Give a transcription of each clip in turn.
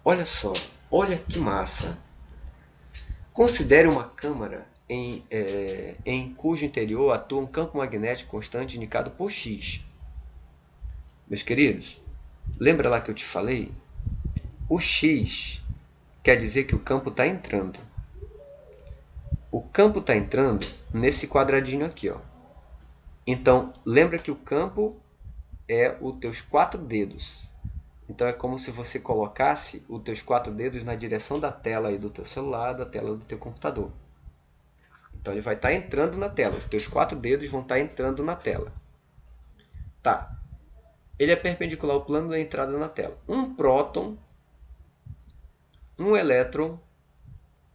Olha só, olha que massa. Considere uma câmara em cujo interior atua um campo magnético constante indicado por X. Meus queridos, lembra lá que eu te falei? O X quer dizer que o campo está entrando. O campo está entrando nesse quadradinho aqui, ó. Então, lembra que o campo é os teus 4 dedos. Então é como se você colocasse os teus 4 dedos na direção da tela aí do teu celular, da tela do teu computador. Então ele vai estar entrando na tela. Os teus 4 dedos vão estar entrando na tela. Tá. Ele é perpendicular ao plano da entrada na tela. Um próton, um elétron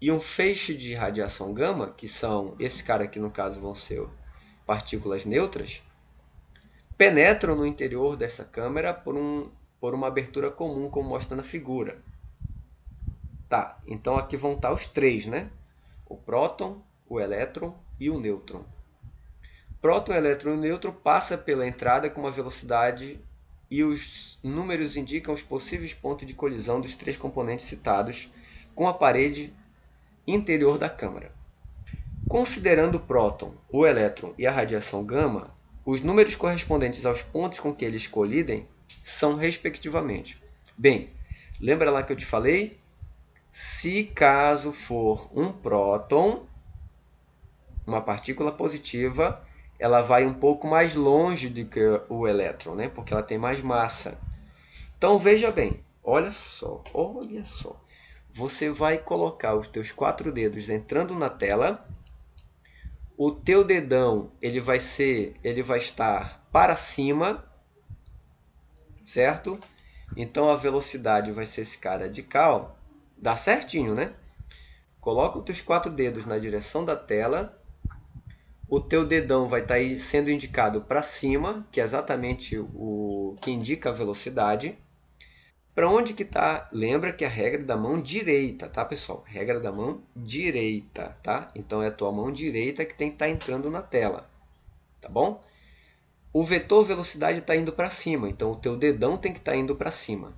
e um feixe de radiação gama, que são, esse cara aqui no caso vão ser partículas neutras, penetram no interior dessa câmara por uma abertura comum, como mostra na figura. Tá, então aqui vão estar os três, né? O próton, o elétron e o nêutron. Próton, elétron e nêutron passa pela entrada com uma velocidade e os números indicam os possíveis pontos de colisão dos três componentes citados com a parede interior da câmara. Considerando o próton, o elétron e a radiação gama, os números correspondentes aos pontos com que eles colidem são respectivamente. Bem, lembra lá que eu te falei? Se caso for um próton, uma partícula positiva, ela vai um pouco mais longe do que o elétron, né? Porque ela tem mais massa. Então veja bem, olha só, olha só. Você vai colocar os teus 4 dedos entrando na tela. O teu dedão ele vai estar para cima, certo? Então a velocidade vai ser esse cara de cá, ó. Dá certinho, né? Coloca os teus 4 dedos na direção da tela. O teu dedão vai estar aí sendo indicado para cima, que é exatamente o que indica a velocidade. Para onde que tá? Lembra que a regra da mão direita, tá, pessoal? Regra da mão direita, tá? Então é a tua mão direita que tem que estar entrando na tela, tá bom? O vetor velocidade está indo para cima, então o teu dedão tem que estar indo para cima.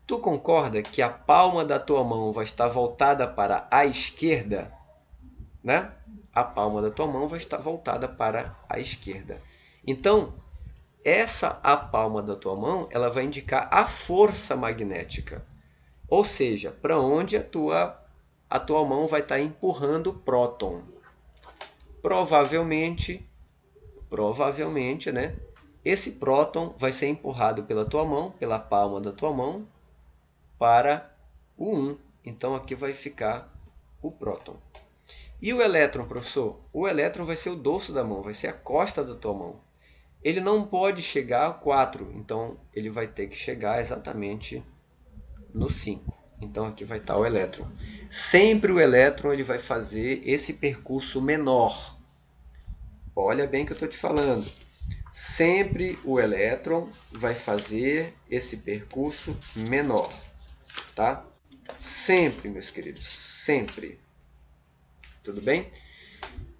Tu concorda que a palma da tua mão vai estar voltada para a esquerda, né? A palma da tua mão vai estar voltada para a esquerda. Então, a palma da tua mão, ela vai indicar a força magnética. Ou seja, para onde a tua mão vai estar empurrando o próton. Provavelmente, né? Esse próton vai ser empurrado pela tua mão, pela palma da tua mão, para o 1. Então aqui vai ficar o próton. E o elétron, professor? O elétron vai ser o dorso da mão, vai ser a costa da tua mão. Ele não pode chegar a 4, então ele vai ter que chegar exatamente no 5. Então aqui vai estar o elétron. Sempre o elétron ele vai fazer esse percurso menor. Olha bem o que eu estou te falando. Sempre o elétron vai fazer esse percurso menor, tá? Sempre, meus queridos, sempre. Tudo bem?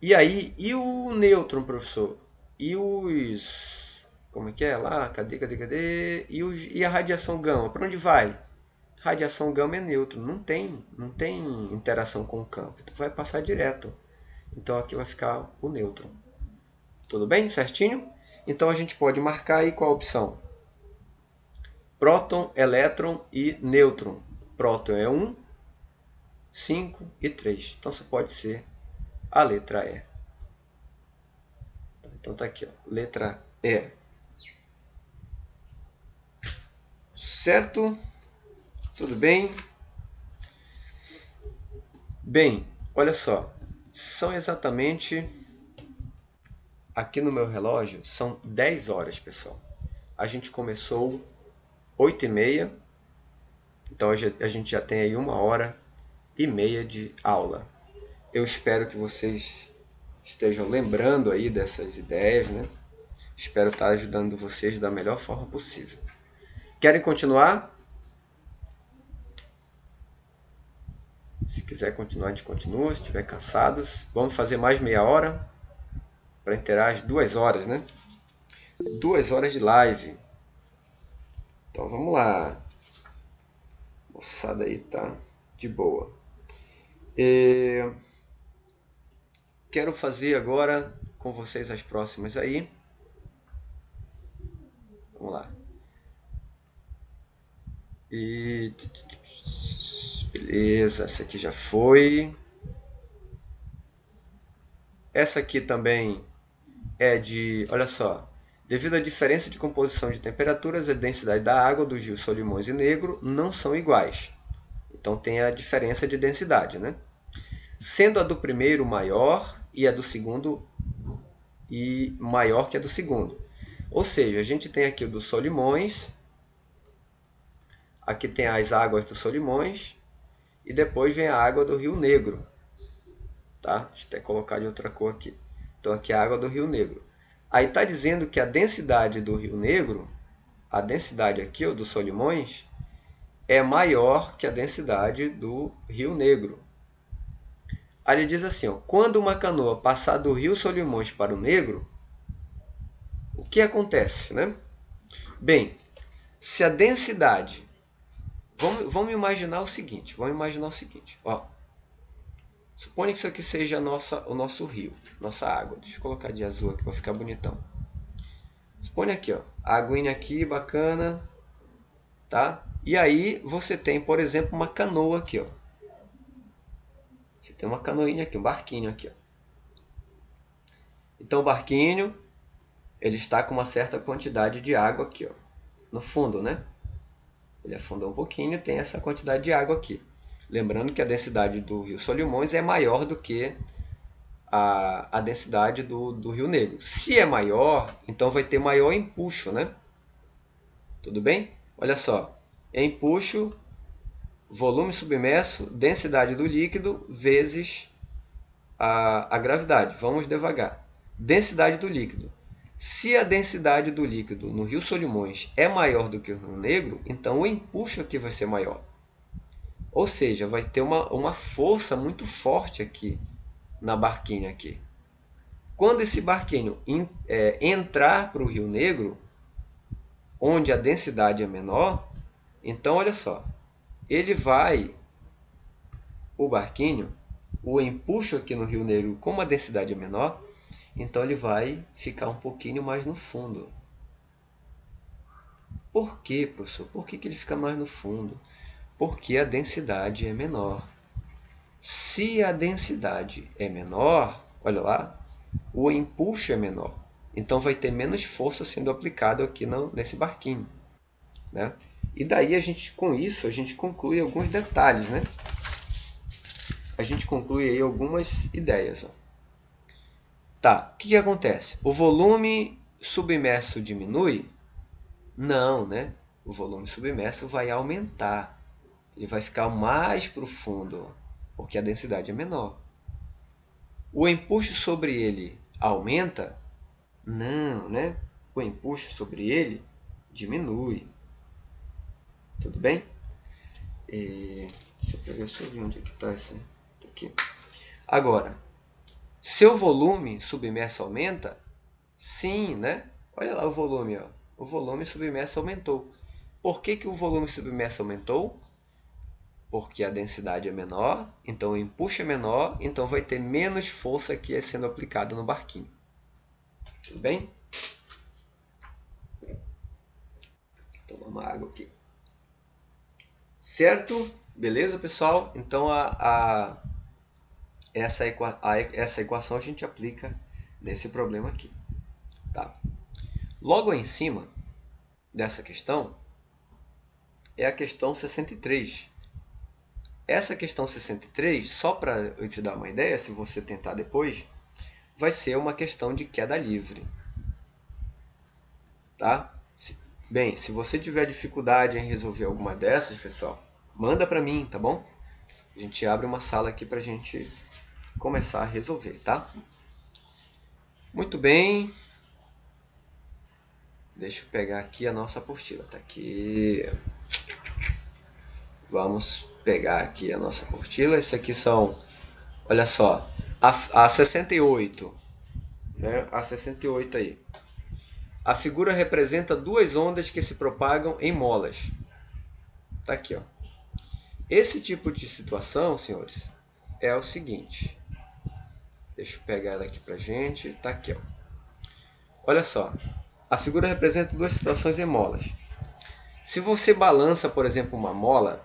E aí, e o nêutron, professor? E os... Como é que é lá? Cadê? E a radiação gama? Para onde vai? Radiação gama é nêutron. Não tem interação com o campo. Então vai passar direto. Então aqui vai ficar o nêutron. Tudo bem? Certinho? Então a gente pode marcar aí qual a opção? Próton, elétron e nêutron. Próton é 1, 5 e 3. Então só pode ser a letra E. Então tá aqui, ó, letra E. Certo? Tudo bem? Bem, olha só. São exatamente, aqui no meu relógio, são 10 horas, pessoal. A gente começou 8h30. Então a gente já tem aí 1h30 de aula. Eu espero que vocês estejam lembrando aí dessas ideias, né? Espero estar ajudando vocês da melhor forma possível. Querem continuar? Se quiser continuar, a gente continua. Se estiver cansados, vamos fazer mais meia hora para inteirar as 2 horas, né? 2 horas de live. Então vamos lá. moçada aí tá de boa. Quero fazer agora com vocês as próximas aí. Vamos lá. Beleza, essa aqui já foi. Essa aqui também é de, olha só, devido à diferença de composição de temperaturas, a densidade da água dos rios Solimões e Negro não são iguais. Então tem a diferença de densidade, né? Sendo a do primeiro maior e a do segundo e maior que a do segundo. Ou seja, a gente tem aqui o do Solimões, aqui tem as águas do Solimões e depois vem a água do Rio Negro. Tá? Deixa eu até colocar de outra cor aqui. Então aqui é a água do Rio Negro. Aí está dizendo que a densidade do Rio Negro, a densidade aqui, ó, do Solimões, é maior que a densidade do Rio Negro. Aí ele diz assim, ó, quando uma canoa passar do Rio Solimões para o Negro, o que acontece, né? Bem, se a densidade... Vamos imaginar o seguinte, ó. Suponha que isso aqui seja o nosso rio, nossa água. Deixa eu colocar de azul aqui para ficar bonitão. Suponha aqui, ó, a aguinha aqui, bacana, tá? E aí você tem, por exemplo, uma canoa aqui, ó. Você tem uma canoinha aqui, um barquinho aqui, ó. Então o barquinho, ele está com uma certa quantidade de água aqui, ó, no fundo, né? Ele afundou um pouquinho e tem essa quantidade de água aqui. Lembrando que a densidade do Rio Solimões é maior do que a densidade do Rio Negro. Se é maior, então vai ter maior empuxo, né? Tudo bem? Olha só. Empuxo, volume submerso, densidade do líquido vezes a gravidade. Vamos devagar. Densidade do líquido. Se a densidade do líquido no Rio Solimões é maior do que o Rio Negro, então o empuxo aqui vai ser maior. Ou seja, vai ter uma força muito forte aqui na barquinha aqui. Quando esse barquinho entrar para o Rio Negro, onde a densidade é menor, então olha só, o barquinho, o empuxo aqui no Rio Negro, como a densidade é menor, então ele vai ficar um pouquinho mais no fundo. Por quê, professor? Por que ele fica mais no fundo? Porque a densidade é menor. Se a densidade é menor, olha lá, o empuxo é menor. Então vai ter menos força sendo aplicada aqui nesse barquinho, né? E daí com isso a gente conclui alguns detalhes, né? A gente conclui aí algumas ideias. Ó. Tá, o que acontece? O volume submerso diminui? Não, né? O volume submerso vai aumentar. Ele vai ficar mais profundo, porque a densidade é menor. O empuxo sobre ele aumenta? Não, né? O empuxo sobre ele diminui. Tudo bem? Deixa eu pegar só de onde é que está essa aqui. Agora, seu volume submerso aumenta? Sim, né? Olha lá o volume, ó. O volume submerso aumentou. Por que o volume submerso aumentou? Porque a densidade é menor, então o empuxo é menor, então vai ter menos força aqui sendo aplicada no barquinho. Tudo bem? Vou tomar uma água aqui. Certo? Beleza, pessoal? Então essa equação a gente aplica nesse problema aqui. Tá? Logo em cima dessa questão é a questão 63. Essa questão 63, só para eu te dar uma ideia, se você tentar depois, vai ser uma questão de queda livre. Tá? Bem, se você tiver dificuldade em resolver alguma dessas, pessoal, manda para mim, tá bom? A gente abre uma sala aqui para a gente começar a resolver, tá? Muito bem. Deixa eu pegar aqui a nossa apostila. Tá aqui. Vamos pegar aqui a nossa apostila. Esse aqui são, olha só, a 68. Né? A 68 aí. A figura representa duas ondas que se propagam em molas. Tá aqui, ó. Esse tipo de situação, senhores, é o seguinte. Deixa eu pegar ela aqui pra gente. Tá aqui, ó. Olha só. A figura representa duas situações em molas. Se você balança, por exemplo, uma mola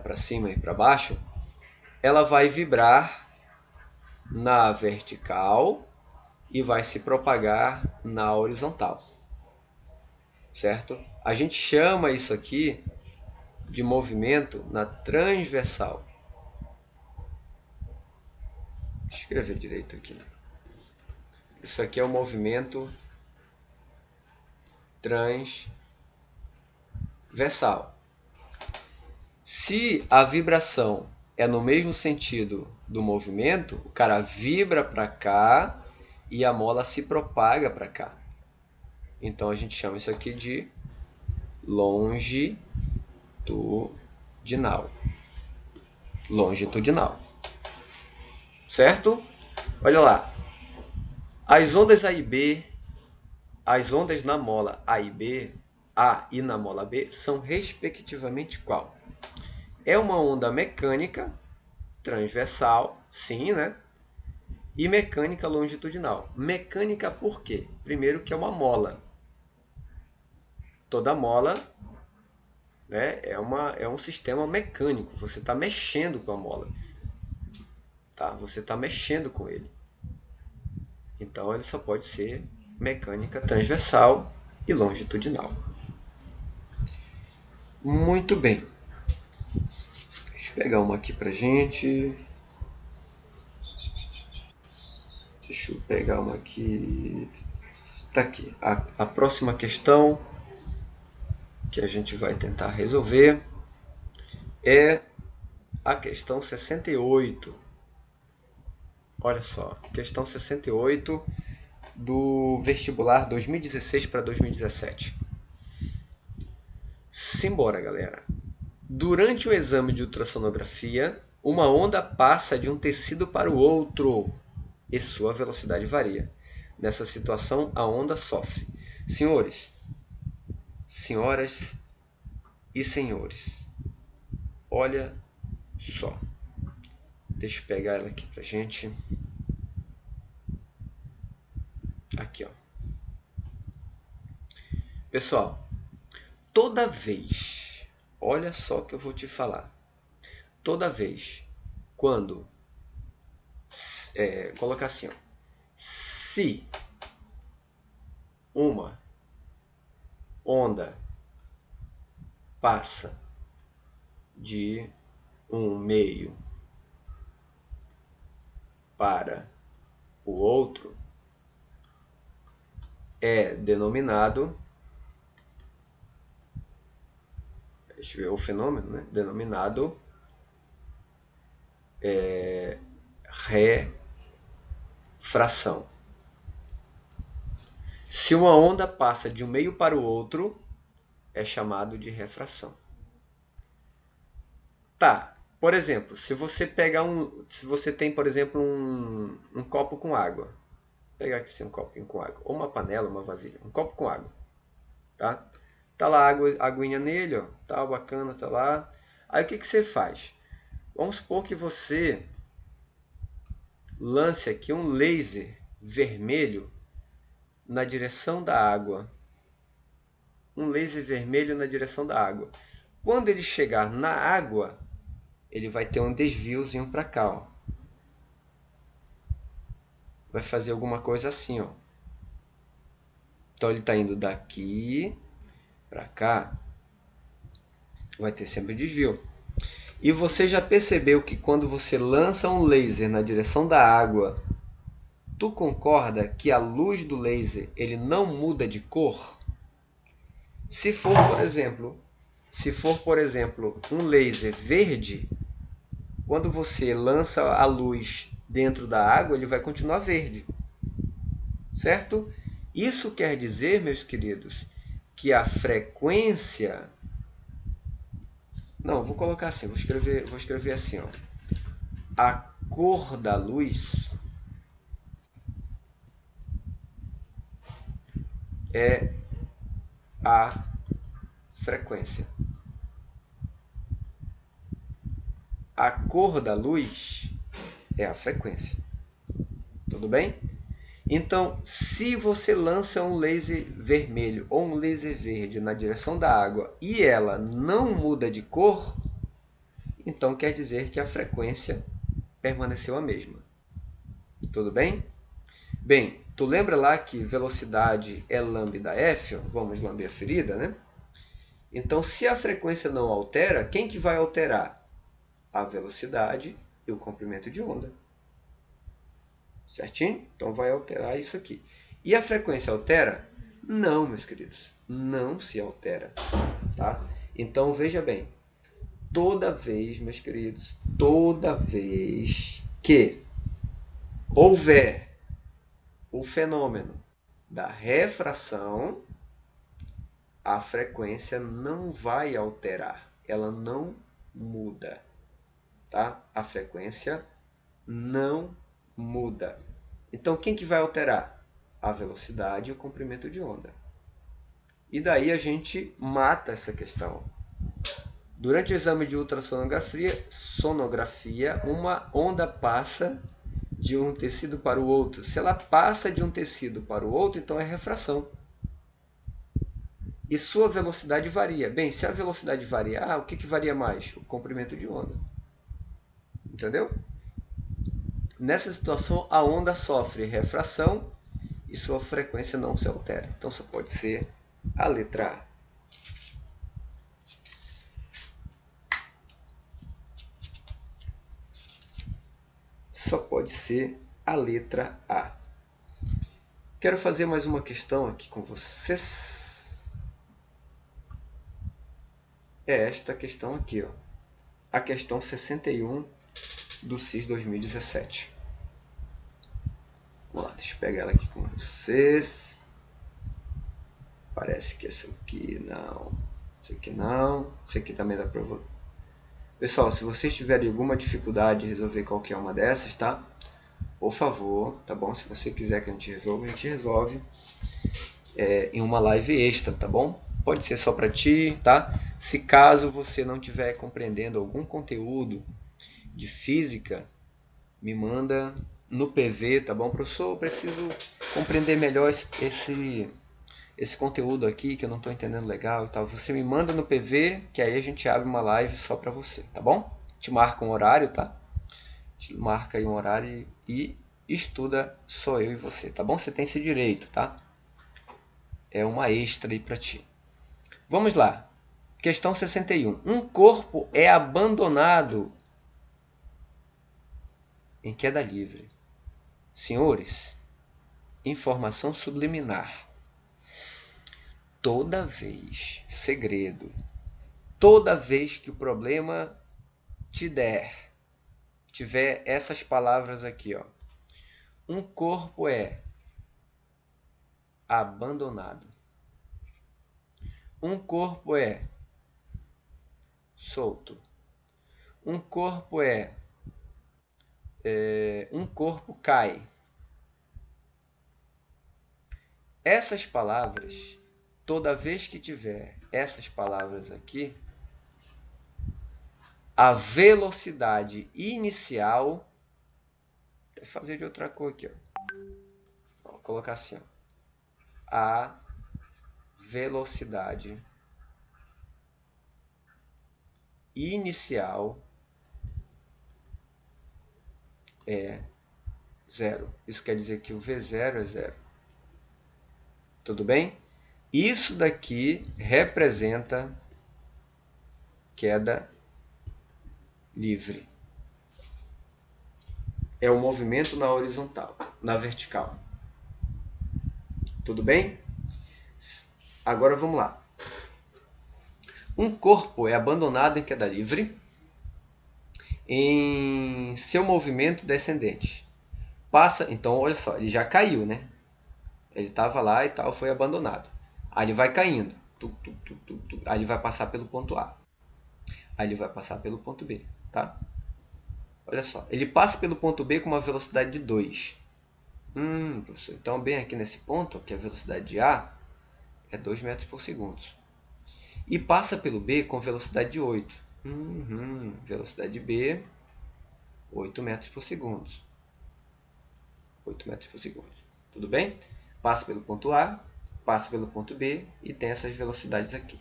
para cima e para baixo, ela vai vibrar na vertical e vai se propagar na horizontal, certo? A gente chama isso aqui de movimento na transversal. Deixa eu escrever direito aqui. Isso aqui é o movimento transversal. Se a vibração é no mesmo sentido do movimento, o cara vibra para cá e a mola se propaga para cá. Então a gente chama isso aqui de longitudinal. Longitudinal. Certo? Olha lá. As ondas A e B, as ondas na mola A e B, A e na mola B, são respectivamente qual? É uma onda mecânica transversal, sim, né? E mecânica longitudinal. Mecânica por quê? Primeiro que é uma mola. Toda mola, né, é um sistema mecânico. Você está mexendo com a mola. Tá? Você está mexendo com ele. Então ele só pode ser mecânica transversal e longitudinal. Muito bem. Deixa eu pegar uma aqui pra gente. Deixa eu pegar uma aqui. Tá aqui. A próxima questão que a gente vai tentar resolver é a questão 68. Olha só, questão 68 do vestibular 2016 para 2017. Simbora, galera. Durante o exame de ultrassonografia, uma onda passa de um tecido para o outro e sua velocidade varia. Nessa situação, a onda sofre. Senhores, senhoras e senhores, olha só. Deixa eu pegar ela aqui pra gente. Aqui, ó. Pessoal, toda vez, olha só o que eu vou te falar. Toda vez, quando, colocar assim, ó, se uma onda passa de um meio para o outro, é denominado, deixa eu ver o fenômeno, né? Denominado refração. Se uma onda passa de um meio para o outro, é chamado de refração. Tá, por exemplo, se você tem, por exemplo, um copo com água, vou pegar aqui assim, um copinho com água, ou uma panela, uma vasilha, um copo com água, tá? Tá lá a aguinha nele, ó, tá bacana, tá lá. Aí o que você faz? Vamos supor que você lance aqui um laser vermelho na direção da água. Um laser vermelho na direção da água. Quando ele chegar na água, ele vai ter um desviozinho para cá, ó. Vai fazer alguma coisa assim, ó. Então ele está indo daqui para cá, vai ter sempre desvio. E você já percebeu que quando você lança um laser na direção da água, tu concorda que a luz do laser ele não muda de cor? Se for, por exemplo, um laser verde, quando você lança a luz dentro da água, ele vai continuar verde. Certo? Isso quer dizer, meus queridos, que a frequência... Não, vou colocar assim, vou escrever assim, ó. A cor da luz é a frequência. a cor da luz é a frequência. Tudo bem? Então, se você lança um laser vermelho ou um laser verde na direção da água e ela não muda de cor, então quer dizer que a frequência permaneceu a mesma. Tudo bem? Bem, tu lembra lá que velocidade é lambda f? Vamos lamber a ferida, né? Então, se a frequência não altera, quem que vai alterar? A velocidade e o comprimento de onda. Certinho? Então vai alterar isso aqui. E a frequência altera? Não, meus queridos. Não se altera. Tá? Então veja bem. Toda vez, meus queridos, toda vez que houver o fenômeno da refração, a frequência não vai alterar. Ela não muda. Tá? A frequência não muda. Então, quem que vai alterar? A velocidade e o comprimento de onda. E daí a gente mata essa questão. Durante o exame de ultrassonografia, uma onda passa de um tecido para o outro. Se ela passa de um tecido para o outro, então é refração. E sua velocidade varia. Bem, se a velocidade variar, o que varia mais? O comprimento de onda. Entendeu? Nessa situação, a onda sofre refração e sua frequência não se altera. Então só pode ser a letra A. Só pode ser a letra A. Quero fazer mais uma questão aqui com vocês. É esta questão aqui, ó. A questão 61 do CIS 2017. Vamos lá, deixa eu pegar ela aqui com vocês. Parece que essa aqui não. Essa aqui não. Essa aqui também dá pra... Pessoal, se vocês tiverem alguma dificuldade de resolver qualquer uma dessas, tá? Por favor, tá bom? Se você quiser que a gente resolve em uma live extra, tá bom? Pode ser só para ti, tá? Se caso você não estiver compreendendo algum conteúdo de física, me manda no PV, tá bom? Professor, eu preciso compreender melhor esse conteúdo aqui que eu não estou entendendo legal e tal. Você me manda no PV, que aí a gente abre uma live só para você, tá bom? Te marca um horário, tá? Te marca aí um horário e estuda só eu e você, tá bom? Você tem esse direito, tá? É uma extra aí para ti. Vamos lá. Questão 61. Um corpo é abandonado em queda livre. Senhores, informação subliminar. Toda vez, segredo, toda vez que o problema tiver essas palavras aqui, ó. Um corpo é abandonado. Um corpo é solto. Um corpo um corpo cai. Essas palavras, toda vez que tiver essas palavras aqui, a velocidade inicial, vou fazer de outra cor aqui, ó. Vou colocar assim, ó. A velocidade inicial é zero. Isso quer dizer que o V0 é zero. Tudo bem? Isso daqui representa queda livre. É o movimento na horizontal, na vertical. Tudo bem? Agora vamos lá. Um corpo é abandonado em queda livre em seu movimento descendente. Passa, então olha só, ele já caiu, né? Ele estava lá e tal, foi abandonado. Aí ele vai caindo. Aí ele vai passar pelo ponto A. Aí ele vai passar pelo ponto B, tá? Olha só, ele passa pelo ponto B com uma velocidade de 2. Professor, então bem aqui nesse ponto, que a velocidade de A é 2 metros por segundo. E passa pelo B com velocidade de 8. Velocidade B, 8 metros por segundo. 8 metros por segundo. Tudo bem? Passa pelo ponto A, passa pelo ponto B e tem essas velocidades aqui.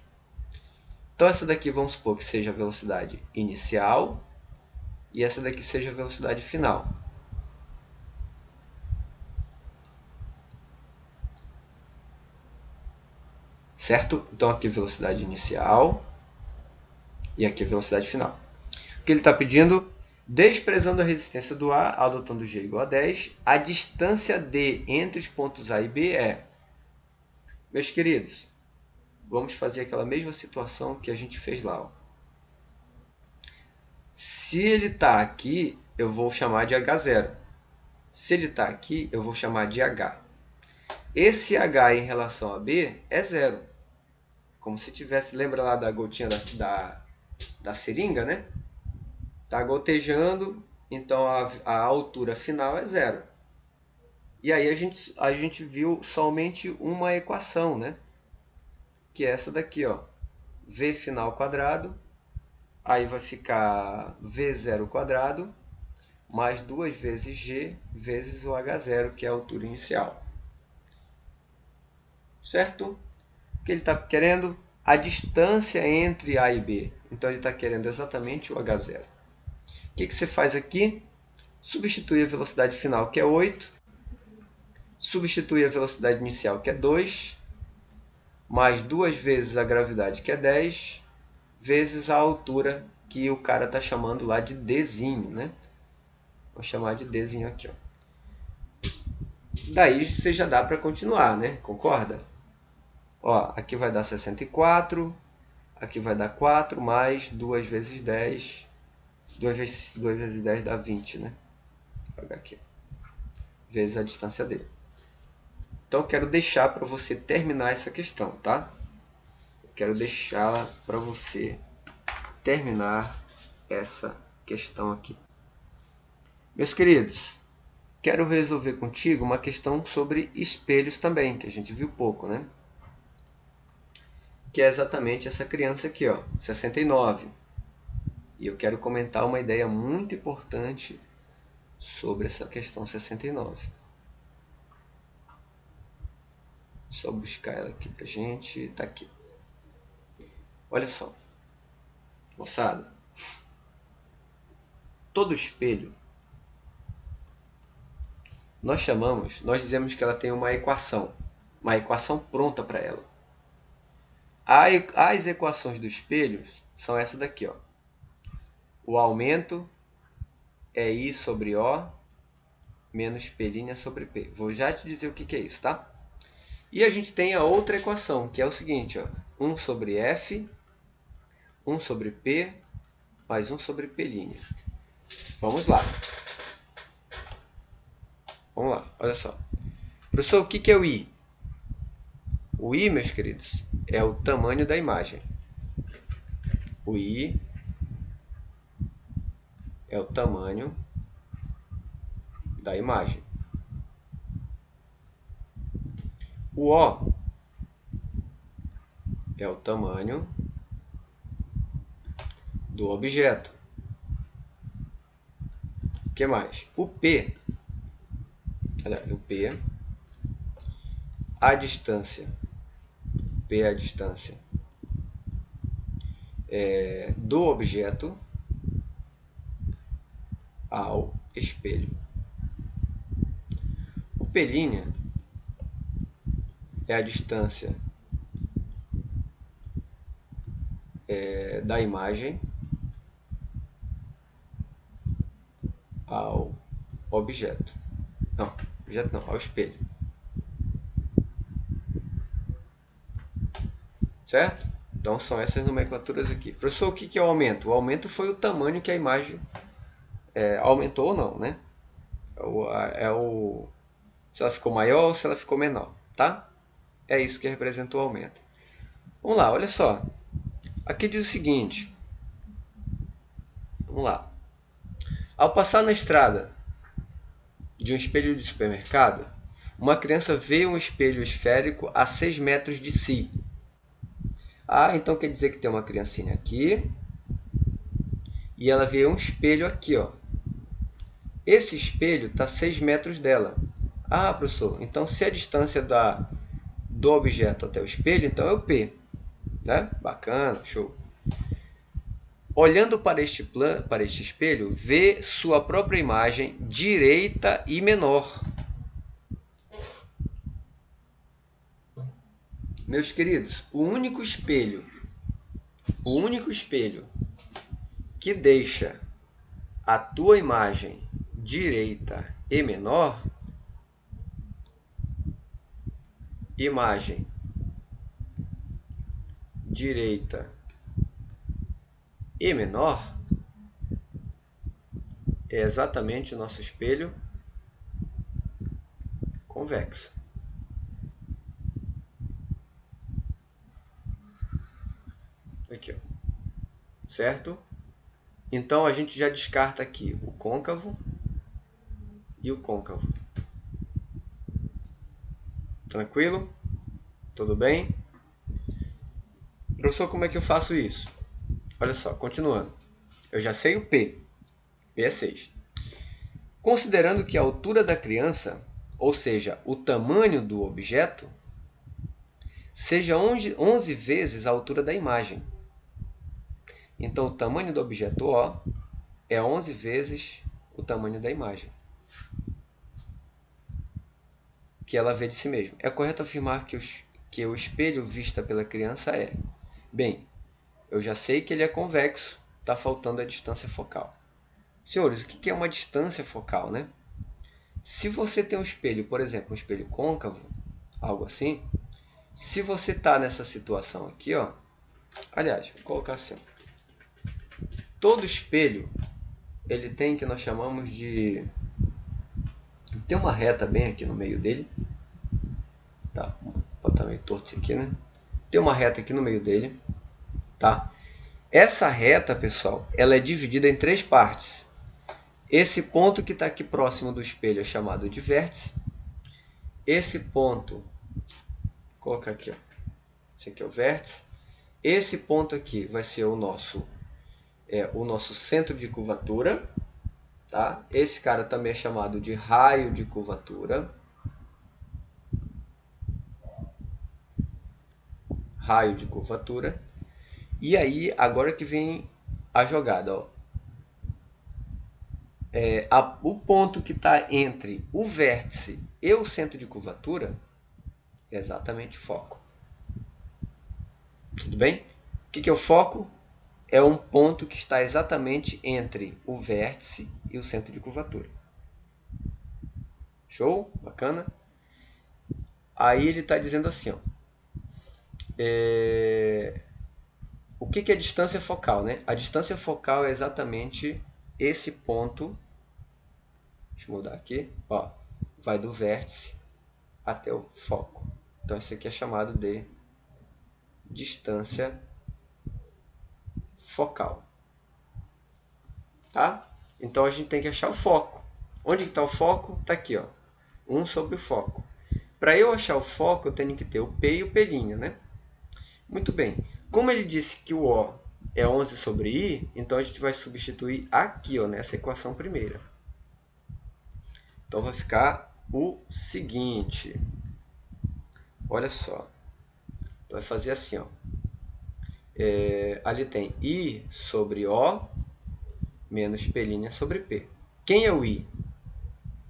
Então essa daqui vamos supor que seja a velocidade inicial e essa daqui seja a velocidade final. Certo? Então aqui a velocidade inicial e aqui a velocidade final. O que ele está pedindo? Desprezando a resistência do A, adotando G igual a 10, a distância D entre os pontos A e B é... Meus queridos, vamos fazer aquela mesma situação que a gente fez lá. Ó. Se ele está aqui, eu vou chamar de H0. Se ele está aqui, eu vou chamar de H. Esse H em relação a B é zero. Como se tivesse, lembra lá da gotinha da seringa, né? Está gotejando, então a altura final é zero. E aí a gente viu somente uma equação, né? Que é essa daqui, ó. V final quadrado, aí vai ficar V0 quadrado, mais 2 vezes G vezes o H0, que é a altura inicial. Certo? O que ele está querendo? A distância entre A e B. Então ele está querendo exatamente o H0. O que você faz aqui? Substitui a velocidade final, que é 8. Substitui a velocidade inicial, que é 2. Mais 2 vezes a gravidade, que é 10. Vezes a altura, que o cara está chamando lá de Dzinho, né? Vou chamar de Dzinho aqui, ó. Daí você já dá para continuar, né? Concorda? Ó, aqui vai dar 64. Aqui vai dar 4 mais 2 vezes 10. 2 vezes 10 dá 20, né? Vou pegar aqui. Vezes a distância dele. Então, eu quero deixar para você terminar essa questão, tá? Eu quero deixar para você terminar essa questão aqui. Meus queridos, quero resolver contigo uma questão sobre espelhos também, que a gente viu pouco, né? Que é exatamente essa criança aqui, ó, 69. E eu quero comentar uma ideia muito importante sobre essa questão 69. Só buscar ela aqui pra gente. Tá aqui. Olha só. Moçada. Todo espelho, nós dizemos que ela tem uma equação pronta para ela. As equações dos espelhos são essa daqui, ó. O aumento é I sobre O menos P' sobre P. Vou já te dizer o que é isso, tá? E a gente tem a outra equação, que é o seguinte, ó. 1 sobre F, 1 sobre P, mais 1 sobre P'. Vamos lá. Vamos lá, olha só. Professor, o que é o I? O I, meus queridos, é o tamanho da imagem. O I é o tamanho da imagem. O O é o tamanho do objeto. O que mais? O P, a distância. P é a distância do objeto ao espelho. O P' é a distância da imagem ao objeto. Não, objeto não, ao espelho. Certo? Então são essas nomenclaturas aqui. Professor, o que é o aumento? O aumento foi o tamanho que a imagem aumentou ou não, né? Se ela ficou maior ou se ela ficou menor, tá? É isso que representa o aumento. Vamos lá, olha só. Aqui diz o seguinte. Vamos lá. Ao passar na estrada de um espelho de supermercado, uma criança vê um espelho esférico a 6 metros de si. Ah, então quer dizer que tem uma criancinha aqui e ela vê um espelho aqui, ó. Esse espelho está a 6 metros dela. Ah, professor, então se a distância do objeto até o espelho, então é o P. Né? Bacana, show. Olhando para este espelho, vê sua própria imagem direita e menor. Meus queridos, o único espelho que deixa a tua imagem direita e menor, imagem direita e menor, é exatamente o nosso espelho convexo. Aqui, ó. Certo? Então a gente já descarta aqui o côncavo e o côncavo. Tranquilo? Tudo bem? Professor, como é que eu faço isso? Olha só, continuando. Eu já sei o P. P é 6. Considerando que a altura da criança, ou seja, o tamanho do objeto, seja 11 vezes a altura da imagem. Então, o tamanho do objeto O é 11 vezes o tamanho da imagem que ela vê de si mesma. É correto afirmar que o espelho vista pela criança é... Bem, eu já sei que ele é convexo, está faltando a distância focal. Senhores, o que é uma distância focal, né? Se você tem um espelho, por exemplo, um espelho côncavo, algo assim, se você está nessa situação aqui, ó, aliás, vou colocar assim, todo espelho, ele tem o que nós chamamos de... Tem uma reta bem aqui no meio dele, tá? Vou botar meio torto isso aqui, né? Tem uma reta aqui no meio dele, tá? Essa reta, pessoal, ela é dividida em 3 partes. Esse ponto que está aqui próximo do espelho é chamado de vértice. Esse ponto, vou colocar aqui, ó. Esse aqui é o vértice. Esse ponto aqui vai ser o nosso centro de curvatura. Tá? Esse cara também é chamado de raio de curvatura. Raio de curvatura. E aí, agora que vem a jogada, ó. O ponto que está entre o vértice e o centro de curvatura é exatamente foco. Tudo bem? O que é o foco? É um ponto que está exatamente entre o vértice e o centro de curvatura. Show? Bacana? Aí ele está dizendo assim, ó, o que é a distância focal, né? A distância focal é exatamente esse ponto. Deixa eu mudar aqui. Ó, vai do vértice até o foco. Então, isso aqui é chamado de distância focal. Tá? Então, a gente tem que achar o foco. Onde está o foco? Está aqui, ó. 1 sobre o foco. Para eu achar o foco, eu tenho que ter o P e o P', né? Muito bem. Como ele disse que o O é 11 sobre I, então a gente vai substituir aqui, ó, nessa equação primeira. Então, vai ficar o seguinte. Olha só. Vai fazer assim, ó. Ali tem I sobre O menos P' sobre P. Quem é o I?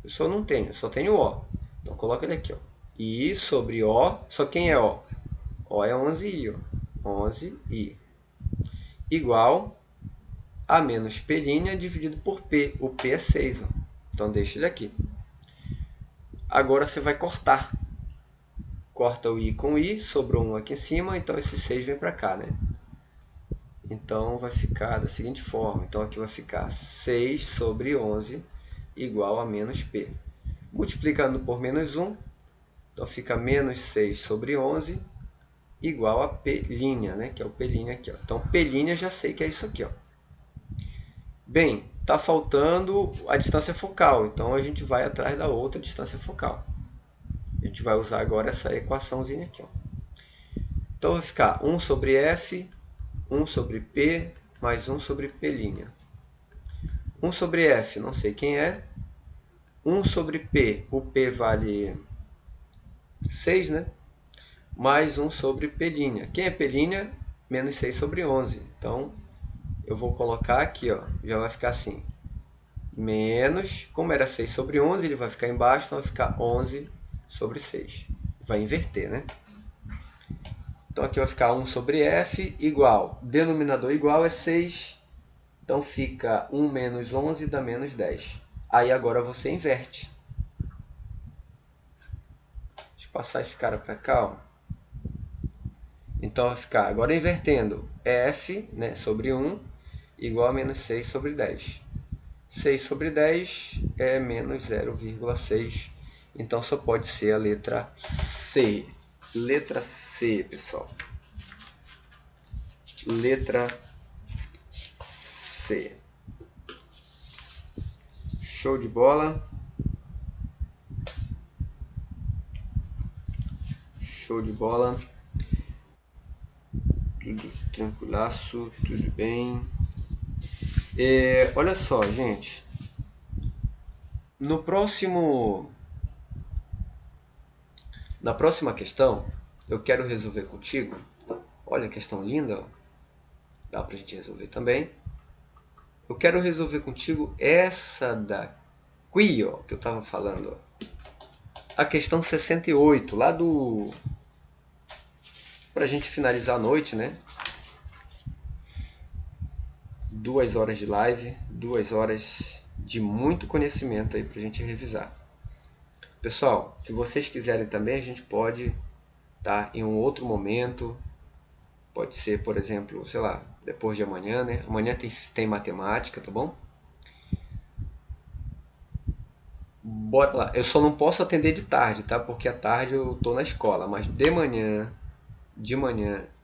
Eu só não tenho, só tenho O. Então, coloca ele aqui, ó. I sobre O, só quem é O? O é 11I, ó. 11I. Igual a menos P' dividido por P. O P é 6, ó. Então, deixa ele aqui. Agora, você vai cortar. Corta o I com I, sobrou 1 aqui em cima, então esse 6 vem para cá, né? Então, vai ficar da seguinte forma. Então, aqui vai ficar 6 sobre 11 igual a menos P. Multiplicando por menos 1, então fica menos 6 sobre 11 igual a P', né? Que é o P' aqui, ó. Então, P' já sei que é isso aqui, ó. Bem, está faltando a distância focal, então a gente vai atrás da outra distância focal. A gente vai usar agora essa equaçãozinha aqui, ó. Então, vai ficar 1 sobre F, 1 sobre P, mais 1 sobre P'. 1 sobre F, não sei quem é. 1 sobre P, o P vale 6, né? Mais 1 sobre P'. Quem é P'? Menos 6 sobre 11. Então, eu vou colocar aqui, ó, já vai ficar assim. Menos, como era 6 sobre 11, ele vai ficar embaixo, então vai ficar 11 sobre 6. Vai inverter, né? Então aqui vai ficar 1 sobre F igual, denominador igual é 6, então fica 1 menos 11 dá menos 10. Aí agora você inverte. Deixa eu passar esse cara para cá, ó. Então vai ficar, agora invertendo, F, né, sobre 1 igual a menos 6 sobre 10. 6 sobre 10 é menos 0,6. Então só pode ser a letra C. Letra C, pessoal. Letra C. Show de bola. Show de bola. Tudo tranquilaço, tudo bem. Olha só, gente. Na próxima questão, eu quero resolver contigo. Olha a questão linda, ó. Dá pra gente resolver também. Eu quero resolver contigo essa daqui, ó, que eu tava falando, ó. A questão 68, lá do... pra gente finalizar a noite, né? 2 horas de live, 2 horas de muito conhecimento aí pra gente revisar. Pessoal, se vocês quiserem também, a gente pode, tá, em um outro momento, pode ser, por exemplo, sei lá, depois de amanhã, né? Amanhã tem matemática, tá bom? Bora lá. Eu só não posso atender de tarde, tá? Porque à tarde eu tô na escola, mas de manhã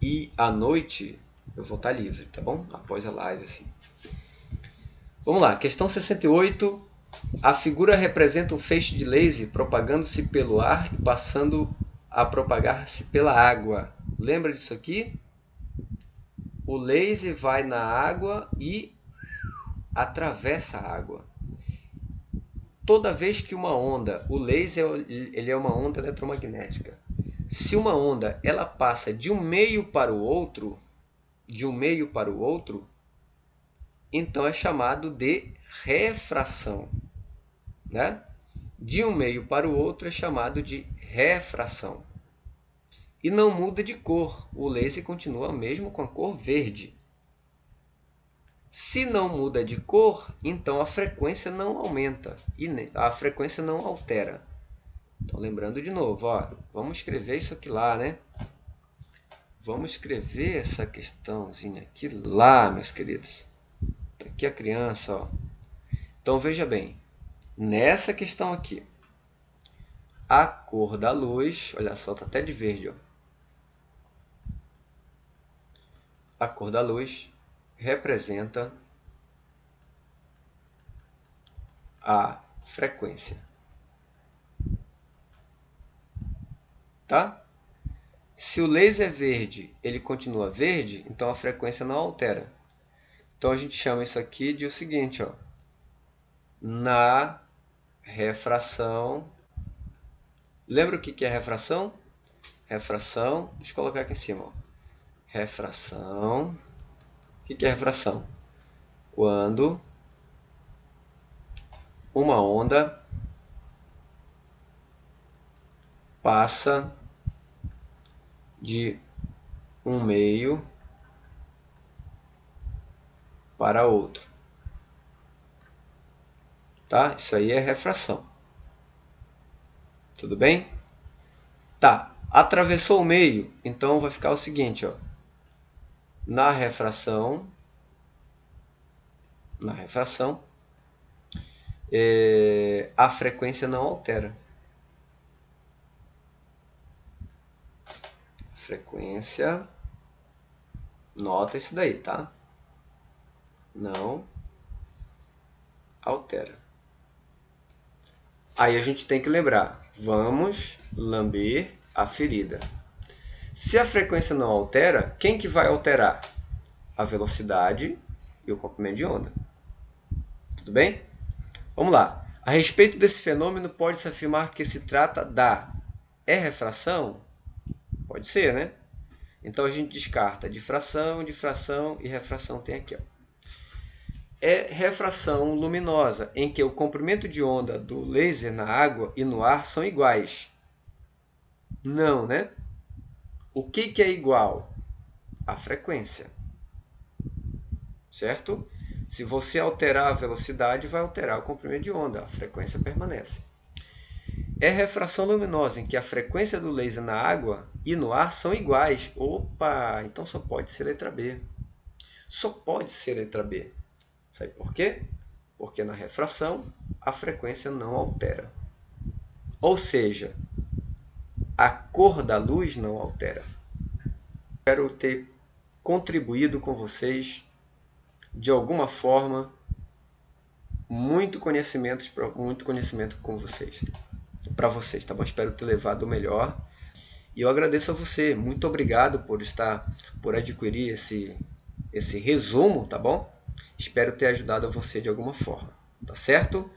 e à noite eu vou estar livre, tá bom? Após a live, assim. Vamos lá, questão 68. A figura representa um feixe de laser propagando-se pelo ar e passando a propagar-se pela água. Lembra disso aqui? O laser vai na água e atravessa a água. Toda vez que uma onda, o laser ele é uma onda eletromagnética. Se uma onda ela passa de um meio para o outro, então é chamado de refração, né? De um meio para o outro é chamado de refração. E não muda de cor, o laser continua mesmo com a cor verde. Se não muda de cor, então a frequência não aumenta e a frequência não altera. Então, lembrando de novo, ó, vamos escrever isso aqui lá, né? Vamos escrever essa questãozinha aqui lá, meus queridos. Tá aqui a criança, ó. Então, veja bem, nessa questão aqui, a cor da luz, olha só, tá até de verde, ó. A cor da luz representa a frequência. Tá? Se o laser é verde, ele continua verde, então a frequência não altera. Então a gente chama isso aqui de o seguinte, ó. Na refração. Lembra o que é refração? Refração, deixa eu colocar aqui em cima, ó. Refração. O que é refração? Quando uma onda passa de um meio para outro. Tá? Isso aí é refração. Tudo bem? Tá. Atravessou o meio, então vai ficar o seguinte, ó. Na refração, a frequência não altera. Frequência, nota isso daí, tá? Não altera. Aí a gente tem que lembrar, vamos lamber a ferida. Se a frequência não altera, quem que vai alterar? A velocidade e o comprimento de onda. Tudo bem? Vamos lá. A respeito desse fenômeno, pode-se afirmar que se trata da... É refração? Pode ser, né? Então a gente descarta difração e refração tem aqui. Ó. É refração luminosa, em que o comprimento de onda do laser na água e no ar são iguais. Não, né? O que é igual? A frequência. Certo? Se você alterar a velocidade, vai alterar o comprimento de onda. A frequência permanece. É refração luminosa, em que a frequência do laser na água e no ar são iguais. Opa! Então só pode ser letra B. Só pode ser letra B. Sabe por quê? Porque na refração a frequência não altera. Ou seja, a cor da luz não altera. Espero ter contribuído com vocês de alguma forma, muito conhecimento com vocês, para vocês, tá bom? Espero ter levado o melhor. E eu agradeço a você, muito obrigado por adquirir esse resumo, tá bom? Espero ter ajudado a você de alguma forma, tá certo?